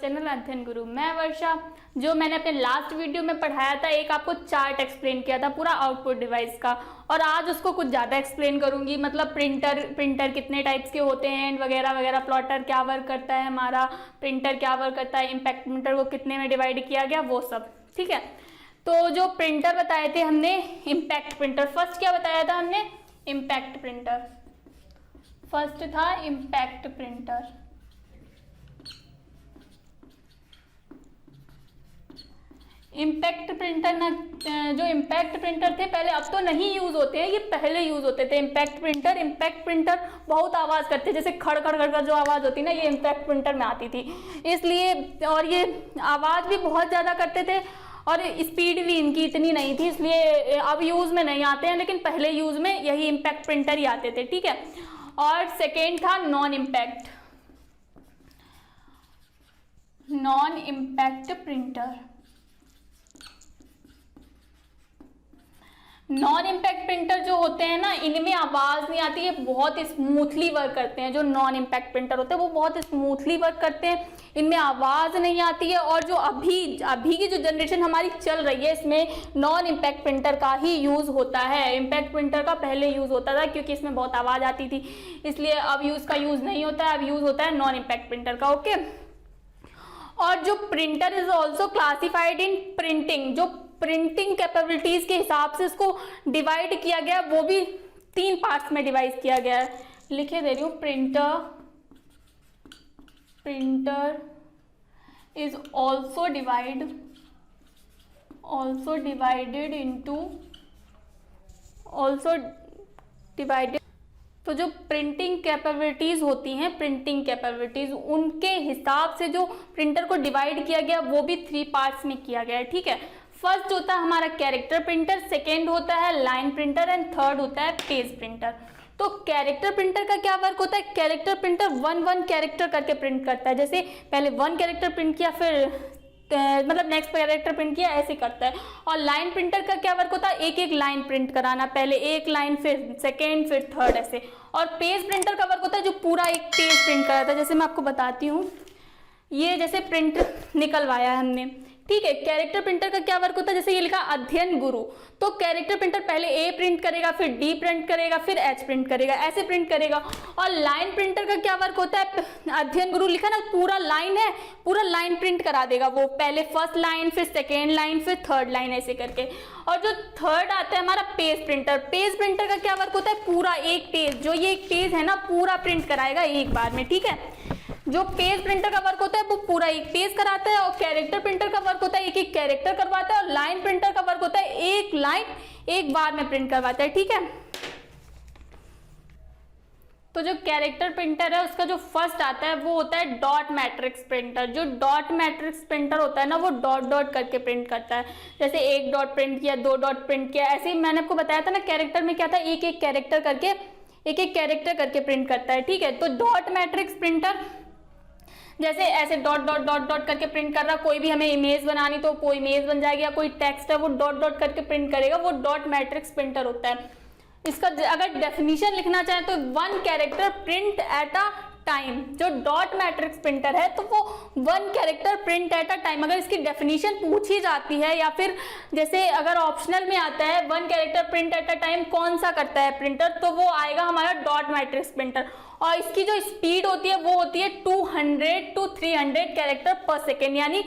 Channel अध्ययन गुरु। मैं वर्षा। जो मैंने अपने लास्ट वीडियो में पढ़ाया था, एक आपको चार्ट एक्सप्लेन किया था पूरा आउटपुट डिवाइस का, और आज उसको कुछ ज़्यादा एक्सप्लेन करूंगी। मतलब प्रिंटर कितने टाइप्स के होते हैं वगैरह वगैरह, प्लॉटर क्या वर्क करता है हमारा, प्रिंटर क्या वर्क करता है, इम्पैक्ट प्रिंटर को कितने में डिवाइड किया गया, वो सब। ठीक है, तो जो प्रिंटर बताए थे हमने, इम्पैक्ट प्रिंटर। फर्स्ट क्या बताया था हमने? Impact printer. फर्स्ट था इम्पैक्ट प्रिंटर। इम्पैक्ट प्रिंटर ना, जो इम्पैक्ट प्रिंटर थे पहले, अब तो नहीं यूज होते हैं, ये पहले यूज होते थे। इम्पैक्ट प्रिंटर बहुत आवाज करते, जैसे खड़ खड़ खड़ जो आवाज होती ना, ये इम्पैक्ट प्रिंटर में आती थी, इसलिए। और ये आवाज भी बहुत ज्यादा करते थे और स्पीड भी इनकी इतनी नहीं थी, इसलिए अब यूज में नहीं आते हैं, लेकिन पहले यूज में यही इम्पैक्ट प्रिंटर ही आते थे। ठीक है, और सेकेंड था non impact printer. Non impact printer जो होते हैं ना, इनमें आवाज नहीं आती है, बहुत स्मूथली वर्क करते हैं। जो नॉन इम्पैक्ट प्रिंटर होते हैं वो बहुत स्मूथली वर्क करते हैं, इनमें आवाज नहीं आती है। और जो अभी की जो जनरेशन हमारी चल रही है, इसमें नॉन इम्पैक्ट प्रिंटर का ही यूज होता है। इम्पैक्ट प्रिंटर का पहले यूज होता था, क्योंकि इसमें बहुत आवाज आती थी, इसलिए अब इसका यूज नहीं होता है, अब यूज होता है नॉन इम्पैक्ट प्रिंटर का। ओके, और जो printer is also classified in printing, जो प्रिंटिंग कैपेबिलिटीज के हिसाब से इसको डिवाइड किया गया, वो भी 3 पार्ट्स में डिवाइड किया गया है। लिखे दे रही हूं, प्रिंटर इज ऑल्सो डिवाइडेड। तो जो प्रिंटिंग कैपेबिलिटीज होती हैं, उनके हिसाब से जो प्रिंटर को डिवाइड किया गया, वो भी 3 पार्ट्स में किया गया है। ठीक है, फर्स्ट होता है हमारा कैरेक्टर प्रिंटर, सेकेंड होता है लाइन प्रिंटर एंड थर्ड होता है पेज प्रिंटर। तो कैरेक्टर प्रिंटर का क्या वर्क होता है? कैरेक्टर प्रिंटर 1 कैरेक्टर करके प्रिंट करता है, जैसे पहले 1 कैरेक्टर प्रिंट किया, फिर मतलब नेक्स्ट कैरेक्टर प्रिंट किया, ऐसे करता है। और लाइन प्रिंटर का क्या वर्क होता है? एक लाइन प्रिंट कराना, पहले 1 लाइन, फिर सेकेंड, फिर थर्ड, ऐसे। और पेज प्रिंटर का वर्क होता है जो पूरा एक पेज प्रिंट कराता है। जैसे मैं आपको बताती हूँ, ये जैसे प्रिंट निकलवाया है हमने, ठीक है। कैरेक्टर प्रिंटर का क्या वर्क होता है? जैसे ये लिखा अध्ययन गुरु, तो कैरेक्टर प्रिंटर पहले ए प्रिंट करेगा, फिर डी प्रिंट करेगा, फिर एच प्रिंट करेगा, ऐसे प्रिंट करेगा। और लाइन प्रिंटर का क्या वर्क होता है? अध्ययन गुरु लिखा ना, पूरा लाइन है, पूरा लाइन प्रिंट करा देगा वो, पहले फर्स्ट लाइन, फिर सेकेंड लाइन, फिर थर्ड लाइन, ऐसे करके। और जो थर्ड आता है हमारा पेज प्रिंटर का क्या वर्क होता है? पूरा एक पेज, जो ये एक पेज है ना, पूरा प्रिंट कराएगा एक बार में। ठीक है, जो पेज प्रिंटर का वर्क होता है वो पूरा एक पेज कराता है, और कैरेक्टर प्रिंटर का वर्क होता है एक कैरेक्टर करवाता है, और लाइन प्रिंटर का वर्क होता है एक लाइन एक बार में प्रिंट करवाता है। ठीक है, तो जो कैरेक्टर प्रिंटर है उसका जो फर्स्ट आता है वो होता है डॉट मैट्रिक्स प्रिंटर। जो डॉट मैट्रिक्स प्रिंटर होता है ना, वो डॉट डॉट करके प्रिंट करता है, जैसे 1 डॉट प्रिंट किया, 2 डॉट प्रिंट किया, ऐसे ही मैंने आपको बताया था ना, कैरेक्टर में क्या था, एक कैरेक्टर करके प्रिंट करता है। ठीक है, तो डॉट मैट्रिक्स प्रिंटर जैसे ऐसे डॉट डॉट डॉट डॉट करके प्रिंट कर रहा, कोई भी हमें इमेज बनानी तो कोई इमेज बन जाएगी, या कोई टेक्स्ट है वो डॉट डॉट करके प्रिंट करेगा, वो डॉट मैट्रिक्स प्रिंटर होता है। इसका अगर डेफिनेशन लिखना चाहे तो 1 character print at a time. जो डॉट मैट्रिक्स प्रिंटर है तो वो 1 character print at a time. अगर इसकी डेफिनेशन पूछी जाती है, या फिर जैसे अगर ऑप्शनल में आता है 1 character print at a time कौन सा करता है प्रिंटर, तो वो आएगा हमारा डॉट मैट्रिक्स प्रिंटर। और इसकी जो स्पीड होती है वो होती है 200 to 300 कैरेक्टर पर सेकेंड, यानी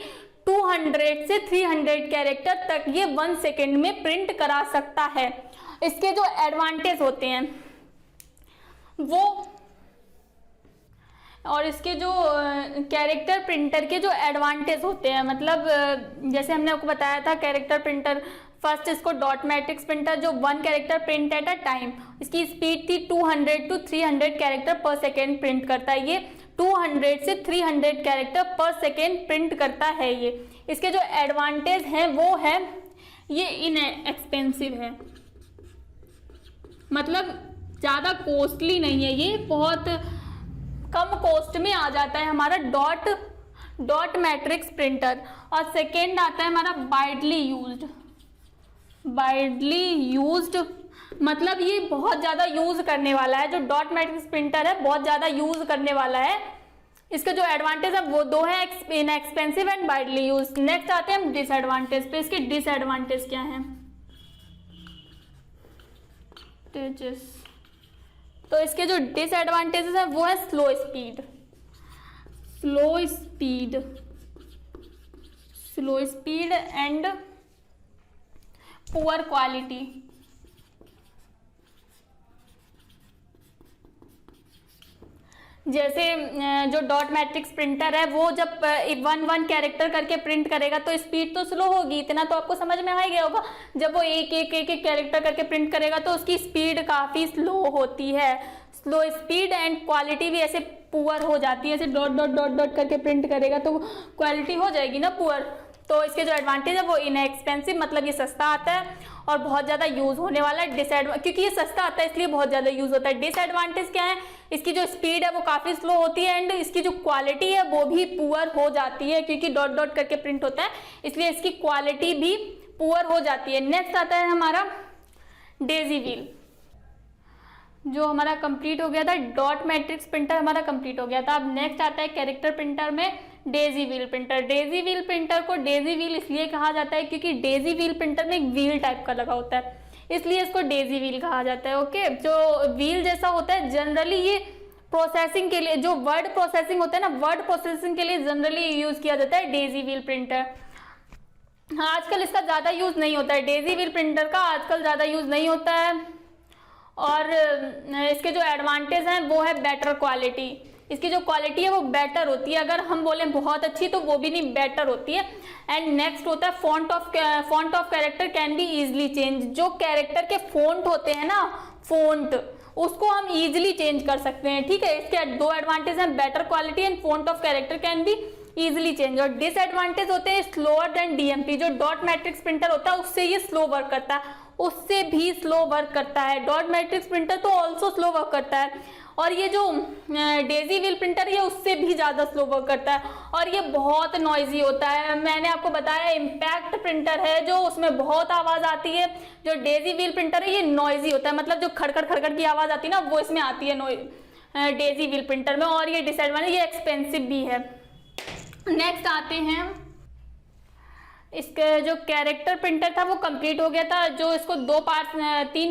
200 से 300 कैरेक्टर तक ये 1 सेकेंड में प्रिंट करा सकता है। इसके जो एडवांटेज होते हैं वो, और इसके जो कैरेक्टर प्रिंटर के जो एडवांटेज होते हैं, मतलब जैसे हमने आपको बताया था, कैरेक्टर प्रिंटर फर्स्ट, इसको डॉट मैट्रिक्स प्रिंटर जो 1 character print at a time, इसकी स्पीड थी 200 to 300 कैरेक्टर पर सेकेंड प्रिंट करता है। ये 200 से 300 कैरेक्टर पर सेकेंड प्रिंट करता है। ये इसके जो एडवांटेज हैं वो है, ये इनएक्सपेंसिव है, मतलब ज़्यादा कॉस्टली नहीं है, ये बहुत कम कॉस्ट में आ जाता है हमारा डॉट मैट्रिक्स प्रिंटर। और सेकेंड आता है हमारा वाइडली यूज्ड, मतलब ये बहुत ज़्यादा यूज करने वाला है। जो डॉट मैट्रिक्स प्रिंटर है बहुत ज़्यादा यूज करने वाला है, इसके जो एडवांटेज है वो दो है, inexpensive and widely use. Next आते हैं हम डिसएडवांटेज पे। इसके डिसएडवांटेज क्या है? तो इसके जो डिसएडवांटेजेस है वो है slow speed, slow speed and poor quality. जैसे जो डॉट मैट्रिक्स प्रिंटर है वो जब 1 कैरेक्टर करके प्रिंट करेगा तो स्पीड तो स्लो होगी, इतना तो आपको समझ में आ ही गया होगा। जब वो एक कैरेक्टर करके प्रिंट करेगा तो उसकी स्पीड काफ़ी स्लो होती है। स्लो स्पीड एंड क्वालिटी भी ऐसे पुअर हो जाती है, ऐसे डॉट डॉट डॉट डॉट करके प्रिंट करेगा तो क्वालिटी हो जाएगी ना पुअर। तो इसके जो एडवांटेज है वो इनएक्सपेंसिव, मतलब ये सस्ता आता है और बहुत ज़्यादा यूज़ होने वाला है। क्योंकि ये सस्ता आता है इसलिए बहुत ज़्यादा यूज़ होता है। डिसएडवांटेज क्या है? इसकी जो स्पीड है वो काफ़ी स्लो होती है एंड इसकी जो क्वालिटी है वो भी पुअर हो जाती है, क्योंकि डॉट डॉट करके प्रिंट होता है इसलिए इसकी क्वालिटी भी पुअर हो जाती है। नेक्स्ट आता है हमारा डेजी व्हील, जो हमारा कंप्लीट हो गया था। डॉट मैट्रिक्स प्रिंटर हमारा कंप्लीट हो गया था। अब नेक्स्ट आता है कैरेक्टर प्रिंटर में Daisy wheel printer. Daisy wheel printer को डेजी व्हील इसलिए कहा जाता है क्योंकि डेजी व्हील प्रिंटर में एक व्हील टाइप का लगा होता है, इसलिए इसको डेजी व्हील कहा जाता है। ओके, जो व्हील जैसा होता है जनरली ये प्रोसेसिंग के लिए, जो वर्ड प्रोसेसिंग होता है ना, वर्ड प्रोसेसिंग के लिए जनरली यूज किया जाता है डेजी व्हील प्रिंटर। आजकल इसका ज़्यादा यूज नहीं होता है, डेजी व्हील प्रिंटर का आजकल ज़्यादा यूज नहीं होता है। और इसके जो एडवांटेज हैं वो है बेटर क्वालिटी। इसकी जो क्वालिटी है वो बेटर होती है, अगर हम बोलें बहुत अच्छी तो वो भी नहीं, बेटर होती है। एंड नेक्स्ट होता है font of character can be easily change. जो कैरेक्टर के फॉन्ट होते हैं ना, फॉन्ट, उसको हम इजीली चेंज कर सकते हैं। ठीक है, इसके दो एडवांटेज हैं, better quality and font of character can be easily change. और डिसएडवांटेज होते हैं स्लोअर देन डीएमपी। जो डॉट मैट्रिक्स प्रिंटर होता है उससे ये स्लो वर्क करता है, उससे भी स्लो वर्क करता है। डॉट मैट्रिक्स प्रिंटर तो ऑल्सो स्लो वर्क करता है, और ये जो डेजी व्हील प्रिंटर है उससे भी ज़्यादा स्लो वर्क करता है और ये बहुत नॉइजी होता है। मैंने आपको बताया इम्पैक्ट प्रिंटर है जो उसमें बहुत आवाज़ आती है, जो डेजी व्हील प्रिंटर है ये नॉइजी होता है, मतलब जो खड़खड़ खड़खड़ की आवाज़ आती है ना वो इसमें आती है डेजी व्हील प्रिंटर में। और ये डिसएडवांटेज, ये एक्सपेंसिव भी है। नेक्स्ट आते हैं, इसके जो कैरेक्टर प्रिंटर था वो कंप्लीट हो गया था, जो इसको 3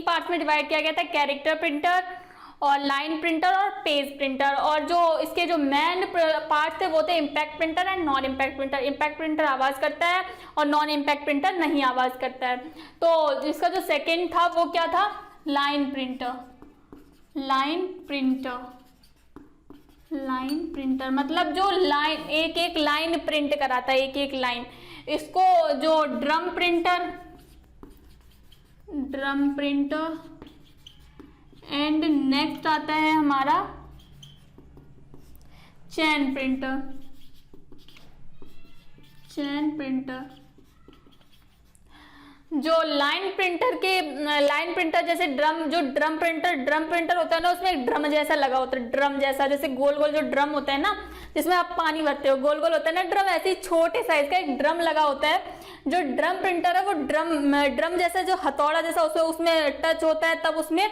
पार्ट्स में डिवाइड किया गया था, कैरेक्टर प्रिंटर और लाइन प्रिंटर और पेज प्रिंटर। और जो इसके जो मेन पार्ट थे वो थे impact printer and non impact printer. Impact printer आवाज़ करता है और नॉन इम्पैक्ट प्रिंटर नहीं आवाज़ करता है। तो इसका जो सेकेंड था वो क्या था? Line printer. लाइन प्रिंटर मतलब जो लाइन, एक एक लाइन प्रिंट कराता है, एक एक लाइन। इसको जो ड्रम प्रिंटर एंड नेक्स्ट आता है हमारा चैन प्रिंटर। जो लाइन प्रिंटर जैसे ड्रम प्रिंटर होता है ना, उसमें एक ड्रम जैसा लगा होता है, ड्रम जैसा, जैसे गोल गोल जो ड्रम होता है ना जिसमें आप पानी भरते हो, गोल गोल होता है ना ड्रम, ऐसे ही छोटे साइज का एक ड्रम लगा होता है। जो ड्रम प्रिंटर है वो ड्रम जैसा, जो हथौड़ा जैसा उसमें टच होता है तब उसमें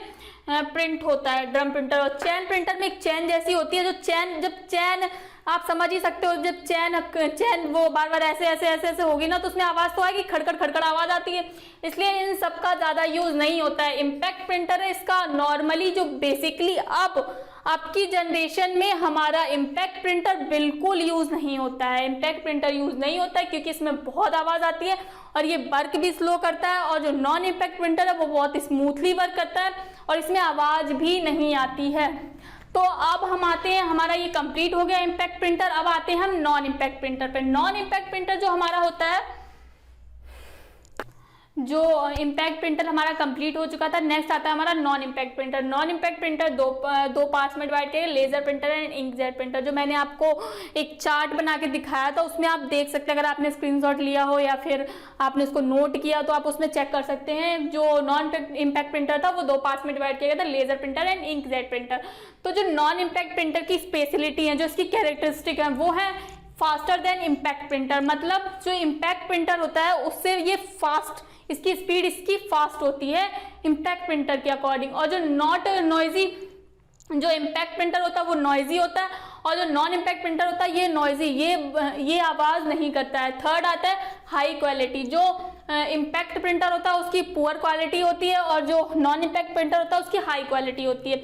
प्रिंट होता है ड्रम प्रिंटर। और चैन प्रिंटर में एक चैन जैसी होती है, जब चैन आप समझ ही सकते हो, जब चैन वो बार बार ऐसे होगी ना तो उसमें आवाज़ तो आएगी, खड़खड़ आवाज़ आती है, इसलिए इन सब का ज़्यादा यूज़ नहीं होता है। इम्पैक्ट प्रिंटर है, इसका नॉर्मली जो बेसिकली अब आपकी जनरेशन में हमारा इम्पैक्ट प्रिंटर बिल्कुल यूज़ नहीं होता है। इम्पैक्ट प्रिंटर यूज़ नहीं होता है क्योंकि इसमें बहुत आवाज़ आती है और ये वर्क भी स्लो करता है। और जो नॉन इम्पैक्ट प्रिंटर है वो बहुत स्मूथली वर्क करता है और इसमें आवाज़ भी नहीं आती है। तो अब हम आते हैं, हमारा ये कंप्लीट हो गया इम्पैक्ट प्रिंटर। अब आते हैं हम नॉन इम्पैक्ट प्रिंटर पे। नॉन इम्पैक्ट प्रिंटर जो हमारा होता है, जो इम्पैक्ट प्रिंटर हमारा कंप्लीट हो चुका था, नेक्स्ट आता है हमारा non impact printer. Non impact printer दो पार्ट्स में डिवाइड किया, laser printer and inkjet printer. जो मैंने आपको एक चार्ट बना के दिखाया था उसमें आप देख सकते हैं, अगर आपने स्क्रीनशॉट लिया हो या फिर आपने उसको नोट किया तो आप उसमें चेक कर सकते हैं। जो नॉन इम्पैक्ट प्रिंटर था वो 2 पार्ट्स में डिवाइड किया गया था, laser printer and inkjet printer. तो जो नॉन इम्पैक्ट प्रिंटर की स्पेशलिटी है, जो इसकी कैरेक्टरिस्टिक है, वो है फास्टर देन इम्पैक्ट प्रिंटर। मतलब जो इम्पैक्ट प्रिंटर होता है उससे ये फास्ट, इसकी स्पीड इसकी फास्ट होती है इम्पैक्ट प्रिंटर के अकॉर्डिंग। और जो नॉट नॉइजी, जो इम्पैक्ट प्रिंटर होता है वो नॉइजी होता है और जो नॉन इम्पैक्ट प्रिंटर होता है ये नॉइजी, ये आवाज नहीं करता है। थर्ड आता है हाई क्वालिटी, जो इम्पैक्ट प्रिंटर होता है उसकी पुअर क्वालिटी होती है और जो नॉन इम्पैक्ट प्रिंटर होता है उसकी हाई क्वालिटी होती है।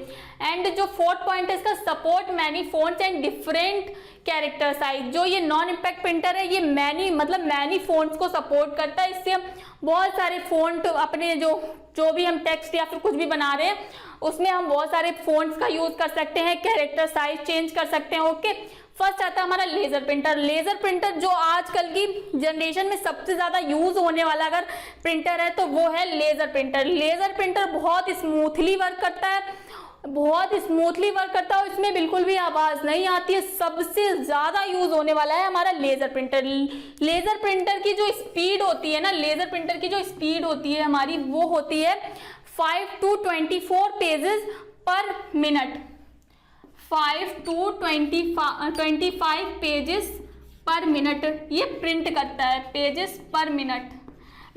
एंड जो फोर्थ पॉइंट है इसका, support many fonts and different character size. जो ये नॉन इम्पैक्ट प्रिंटर है ये मैनी फोन्ट्स को सपोर्ट करता है। इससे हम बहुत सारे फोन्ट अपने जो भी हम टेक्स्ट या फिर कुछ भी बना रहे हैं उसमें हम बहुत सारे फोन्ट्स का यूज कर सकते हैं, कैरेक्टर साइज चेंज कर सकते हैं। ओके, फर्स्ट आता है हमारा लेजर प्रिंटर। लेजर प्रिंटर जो आजकल की जनरेशन में सबसे ज्यादा यूज होने वाला अगर प्रिंटर है तो वो है लेजर प्रिंटर। लेजर प्रिंटर बहुत स्मूथली वर्क करता है, और इसमें बिल्कुल भी आवाज नहीं आती है। सबसे ज्यादा यूज होने वाला है हमारा लेजर प्रिंटर। लेजर प्रिंटर की जो स्पीड होती है ना, लेजर प्रिंटर की जो स्पीड होती है हमारी, वो होती है 5 to 24 पेजेस पर मिनट। 5 to 25 पेजेस पर मिनट ये प्रिंट करता है, पेजेस पर मिनट।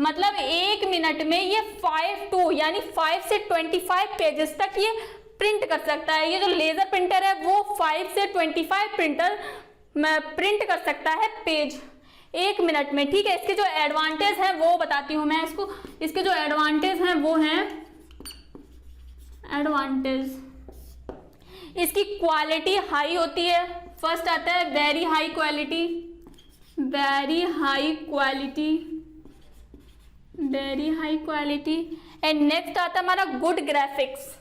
मतलब एक मिनट में ये 5 से 25 पेजेस तक ये प्रिंट कर सकता है। ये जो लेजर प्रिंटर है वो 5 से 25 प्रिंट कर सकता है पेज एक मिनट में। ठीक है, इसके जो एडवांटेज हैं वो बताती हूँ मैं इसको। इसके जो एडवांटेज हैं वो हैं एडवांटेज, इसकी क्वालिटी हाई होती है। फर्स्ट आता है very high quality and next आता है हमारा गुड ग्राफिक्स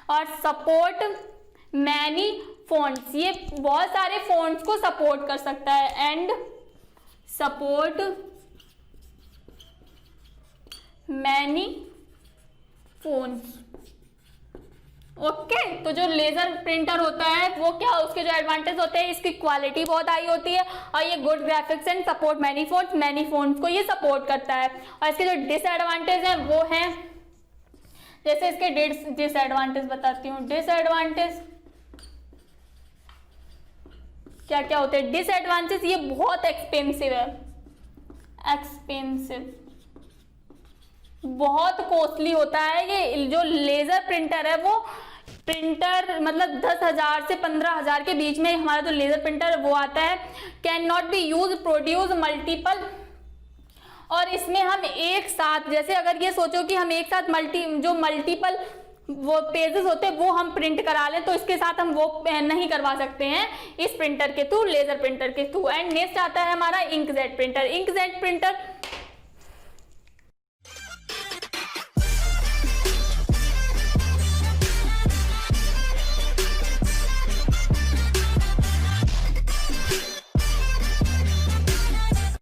और सपोर्ट मैनी फ़ॉन्ट्स। ये बहुत सारे फ़ॉन्ट्स को सपोर्ट कर सकता है and support many fonts. Okay, तो जो लेजर प्रिंटर होता है वो क्या, उसके जो एडवांटेज होते हैं, इसकी क्वालिटी बहुत हाई होती है और ये good graphics and support many fonts को ये सपोर्ट करता है। और इसके जो डिसएडवांटेज हैं वो हैं, जैसे इसके डिसएडवांटेज बताती हूँ। डिसएडवांटेज क्या क्या होते हैं? डिसएडवांटेज, ये बहुत एक्सपेंसिव है, बहुत कॉस्टली होता है। ये जो लेजर प्रिंटर है वो प्रिंटर मतलब 10,000 से 15,000 के बीच में हमारा जो लेजर प्रिंटर है वो आता है। Can not be use produce multiple, और इसमें हम एक साथ, जैसे अगर ये सोचो कि हम एक साथ मल्टीपल वो पेजेस होते हैं वो हम प्रिंट करा लें तो इसके साथ हम वो नहीं करवा सकते हैं इस प्रिंटर के थ्रू, लेजर प्रिंटर के थ्रू। एंड नेक्स्ट आता है हमारा इंकजेट प्रिंटर। Inkjet printer